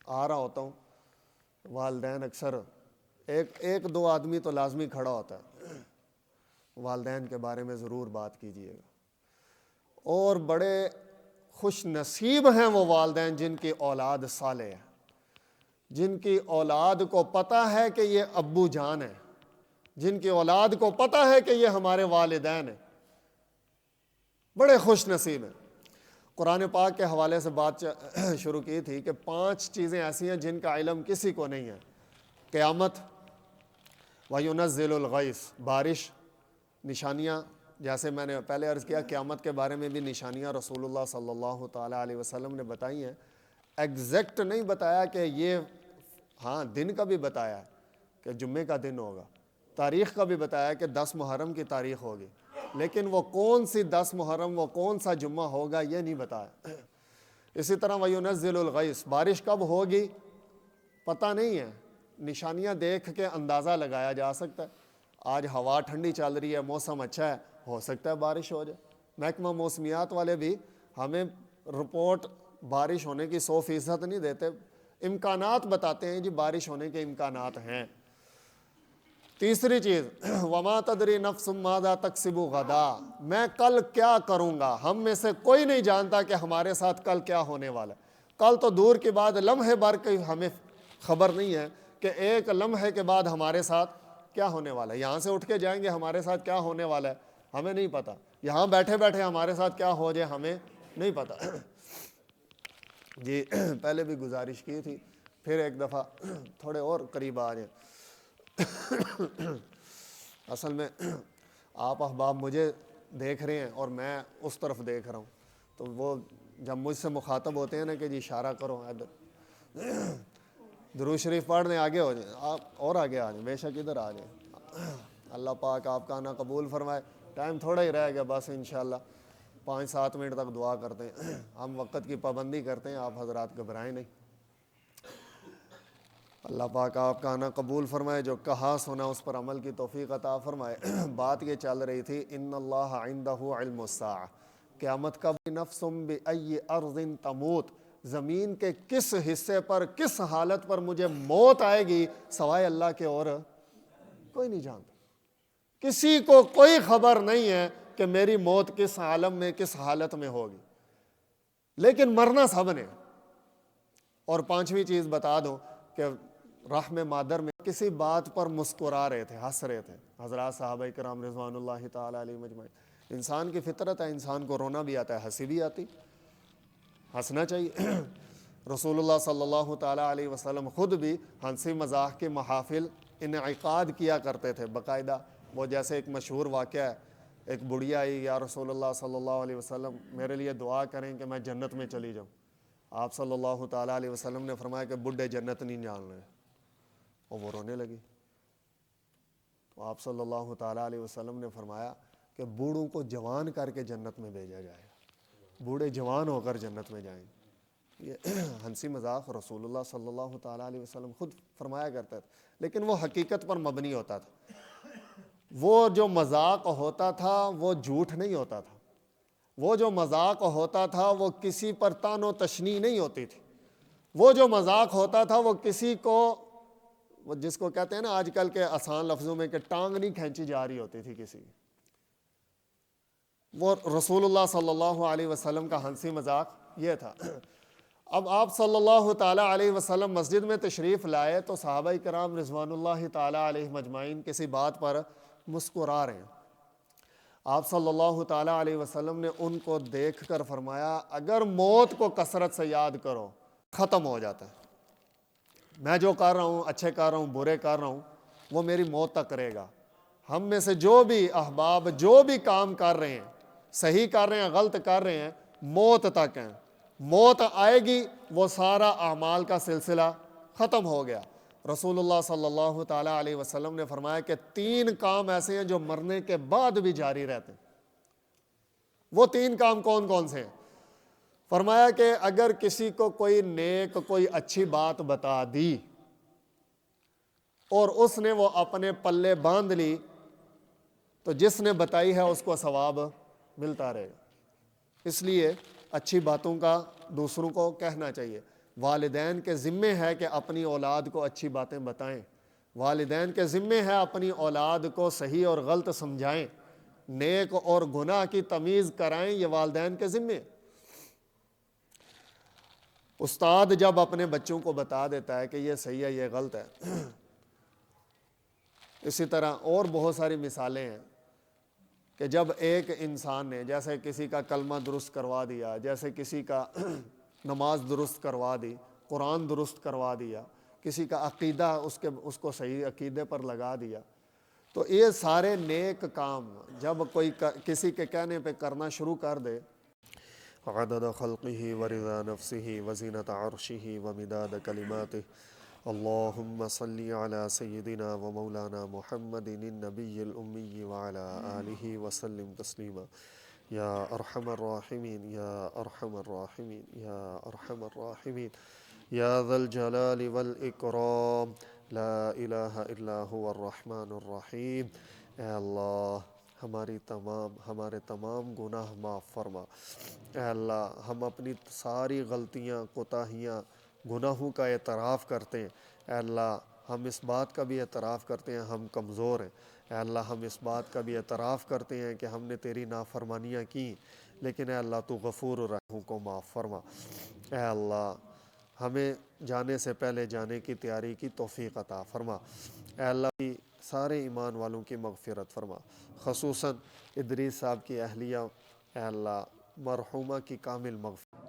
آ رہا ہوتا ہوں، والدین اکثر ایک دو آدمی تو لازمی کھڑا ہوتا ہے، والدین کے بارے میں ضرور بات کیجیے گا۔ اور بڑے خوش نصیب ہیں وہ والدین جن کی اولاد صالح ہے، جن کی اولاد کو پتہ ہے کہ یہ ابو جان ہے، جن کی اولاد کو پتہ ہے کہ یہ ہمارے والدین ہیں، بڑے خوش نصیب ہیں۔ قرآن پاک کے حوالے سے بات شروع کی تھی کہ 5 چیزیں ایسی ہیں جن کا علم کسی کو نہیں ہے۔ قیامت، وَيُنَزِّلُ الْغَيْثَ، بارش، نشانیاں، جیسے میں نے پہلے عرض کیا قیامت کے بارے میں بھی نشانیاں رسول اللہ صلی اللہ تعالیٰ علیہ وسلم نے بتائی ہیں۔ ایگزیکٹ نہیں بتایا کہ یہ، ہاں دن کا بھی بتایا ہے کہ جمعے کا دن ہوگا، تاریخ کا بھی بتایا کہ 10 محرم کی تاریخ ہوگی، لیکن وہ کون سی 10 محرم، وہ کون سا جمعہ ہوگا یہ نہیں بتایا۔ اسی طرح وَيُنَزِّلُ الْغَيْثَ، بارش کب ہوگی پتہ نہیں ہے، نشانیاں دیکھ کے اندازہ لگایا جا سکتا ہے۔ آج ہوا ٹھنڈی چل رہی ہے، موسم اچھا ہے، ہو سکتا ہے بارش ہو جائے۔ محکمہ موسمیات والے بھی ہمیں رپورٹ بارش ہونے کی 100% نہیں دیتے، امکانات بتاتے ہیں جی بارش ہونے کے امکانات ہیں۔ تیسری چیز وَمَا تَدْرِي نَفْسٌ مَاذَا تَكْسِبُ غَدًا، میں کل کیا کروں گا، ہم میں سے کوئی نہیں جانتا کہ ہمارے ساتھ کل کیا ہونے والا ہے۔ کل تو دور کی بات، لمحے بھر کی ہمیں خبر نہیں ہے کہ ایک لمحے کے بعد ہمارے ساتھ کیا ہونے والا ہے۔ یہاں سے اٹھ کے جائیں گے، ہمارے ساتھ کیا ہونے والا ہے ہمیں نہیں پتہ، یہاں بیٹھے بیٹھے ہمارے ساتھ کیا ہو جائے ہمیں نہیں پتہ۔ جی پہلے بھی گزارش کی تھی، پھر ایک دفعہ تھوڑے اور قریب آ جائیں۔ اصل میں آپ احباب مجھے دیکھ رہے ہیں اور میں اس طرف دیکھ رہا ہوں، تو وہ جب مجھ سے مخاطب ہوتے ہیں نا کہ جی اشارہ کرو ادھر، درود شریف پڑھنے آگے ہو جائیں، آپ اور آگے آ جائیں، بے شک ادھر آ جائیں۔ اللہ پاک آپ کا آنا قبول فرمائے۔ ٹائم تھوڑا ہی رہ گیا بس، انشاءاللہ 5-7 منٹ تک دعا کرتے ہیں، ہم وقت کی پابندی کرتے ہیں، آپ حضرات گھبرائیں نہیں۔ اللہ پاک آپ کا آنا قبول فرمائے، جو کہا سنا اس پر عمل کی توفیق عطا فرمائے۔ بات یہ چل رہی تھی ان اللہ عندہ علم الساعہ، قیامت کا نفس بأی ارض تموت، زمین کے کس حصے پر، کس حالت پر مجھے موت آئے گی سوائے اللہ کے اور کوئی نہیں جانتا۔ کسی کو کوئی خبر نہیں ہے کہ میری موت کس عالم میں، کس حالت میں ہوگی، لیکن مرنا سب نے۔ اور 5ویں چیز بتا دوں کہ رحم مادر میں کسی بات پر مسکرا رہے تھے، ہنس رہے تھے حضرات صحابہ کرام رضوان اللہ تعالیٰ علیہم اجمعین۔ انسان کی فطرت ہے، انسان کو رونا بھی آتا ہے، ہنسی بھی آتی، ہنسنا چاہیے۔ رسول اللہ صلی اللہ تعالیٰ علیہ وسلم خود بھی ہنسی مذاق کے محافل انعقاد کیا کرتے تھے باقاعدہ۔ وہ جیسے ایک مشہور واقعہ ہے، ایک بڑھیا آئی، یا رسول اللہ صلی اللہ علیہ وسلم میرے لیے دعا کریں کہ میں جنت میں چلی جاؤں۔ آپ صلی اللہ تعالیٰ علیہ وسلم نے فرمایا کہ بڈھے جنت نہیں جان رہے، اور وہ رونے لگی۔ تو آپ صلی اللہ تعالیٰ علیہ وسلم نے فرمایا کہ بوڑھوں کو جوان کر کے جنت میں بھیجا جائے گا، بوڑھے جوان ہو کر جنت میں جائیں۔ یہ ہنسی مذاق رسول اللہ صلی اللہ تعالیٰ علیہ وسلم خود فرمایا کرتا تھا، لیکن وہ حقیقت پر مبنی ہوتا تھا۔ وہ جو مذاق ہوتا تھا وہ جھوٹ نہیں ہوتا تھا، وہ جو مذاق ہوتا تھا وہ کسی پر طعن و تشنیع نہیں ہوتی تھی، وہ جو مذاق ہوتا تھا وہ کسی کو، وہ جس کو کہتے ہیں نا آج کل کے آسان لفظوں میں کہ ٹانگ نہیں کھینچی جا رہی ہوتی تھی کسی کی۔ وہ رسول اللہ صلی اللہ علیہ وسلم کا ہنسی مذاق یہ تھا۔ اب آپ صلی اللہ تعالیٰ علیہ وسلم مسجد میں تشریف لائے تو صحابہ کرام رضوان اللہ تعالیٰ علیہ مجمعین کسی بات پر مسکرا رہے ہیں۔ آپ صلی اللہ تعالیٰ علیہ وسلم نے ان کو دیکھ کر فرمایا اگر موت کو کثرت سے یاد کرو ختم ہو جاتا ہے، میں جو کر رہا ہوں، اچھے کر رہا ہوں، برے کر رہا ہوں، وہ میری موت تک کرے گا۔ ہم میں سے جو بھی احباب جو بھی کام کر رہے ہیں، صحیح کر رہے ہیں، غلط کر رہے ہیں، موت تک ہیں، موت آئے گی، وہ سارا اعمال کا سلسلہ ختم ہو گیا۔ رسول اللہ صلی اللہ تعالیٰ علیہ وسلم نے فرمایا کہ 3 کام ایسے ہیں جو مرنے کے بعد بھی جاری رہتے ہیں۔ وہ 3 کام کون کون سے ہیں؟ فرمایا کہ اگر کسی کو کوئی نیک، کوئی اچھی بات بتا دی اور اس نے وہ اپنے پلے باندھ لی تو جس نے بتائی ہے اس کو ثواب ملتا رہے گا۔ اس لیے اچھی باتوں کا دوسروں کو کہنا چاہیے۔ والدین کے ذمے ہے کہ اپنی اولاد کو اچھی باتیں بتائیں، والدین کے ذمے ہے اپنی اولاد کو صحیح اور غلط سمجھائیں، نیک اور گناہ کی تمیز کرائیں، یہ والدین کے ذمے۔ استاد جب اپنے بچوں کو بتا دیتا ہے کہ یہ صحیح ہے یہ غلط ہے، اسی طرح اور بہت ساری مثالیں ہیں کہ جب ایک انسان نے جیسے کسی کا کلمہ درست کروا دیا، جیسے کسی کا نماز درست کروا دی، قرآن درست کروا دیا، کسی کا عقیدہ اس کو صحیح عقیدے پر لگا دیا، تو یہ سارے نیک کام جب کوئی کسی کے کہنے پہ کرنا شروع کر دے، عدد خلقہ ورضا نفسہ وزینت عرشہ ومداد کلماتہ، اللہم صلی علی سیدنا و مولانا محمد النبی الامی وعلی آلہ وسلم تسلیما، یا ارحم الراحمین یا ارحم الراحمین یا ارحم الراحمین یا ذا الجلال والاکرام، لا الہ الا هو الرحمن الرحیم۔ اے اللہ ہمارے تمام گناہ معاف فرما۔ اے اللہ ہم اپنی ساری غلطیاں، کوتاہیاں، گناہوں کا اعتراف کرتے ہیں۔ اے اللہ ہم اس بات کا بھی اعتراف کرتے ہیں ہم کمزور ہیں۔ اے اللہ ہم اس بات کا بھی اعتراف کرتے ہیں کہ ہم نے تیری نافرمانیاں کی، لیکن اے اللہ تو غفور الرحیم کو معاف فرما۔ اے اللہ ہمیں جانے سے پہلے جانے کی تیاری کی توفیق عطا فرما۔ اے اللہ کی سارے ایمان والوں کی مغفرت فرما، خصوصاً ادریس صاحب کی اہلیہ، اے اللہ مرحومہ کی کامل مغفرت۔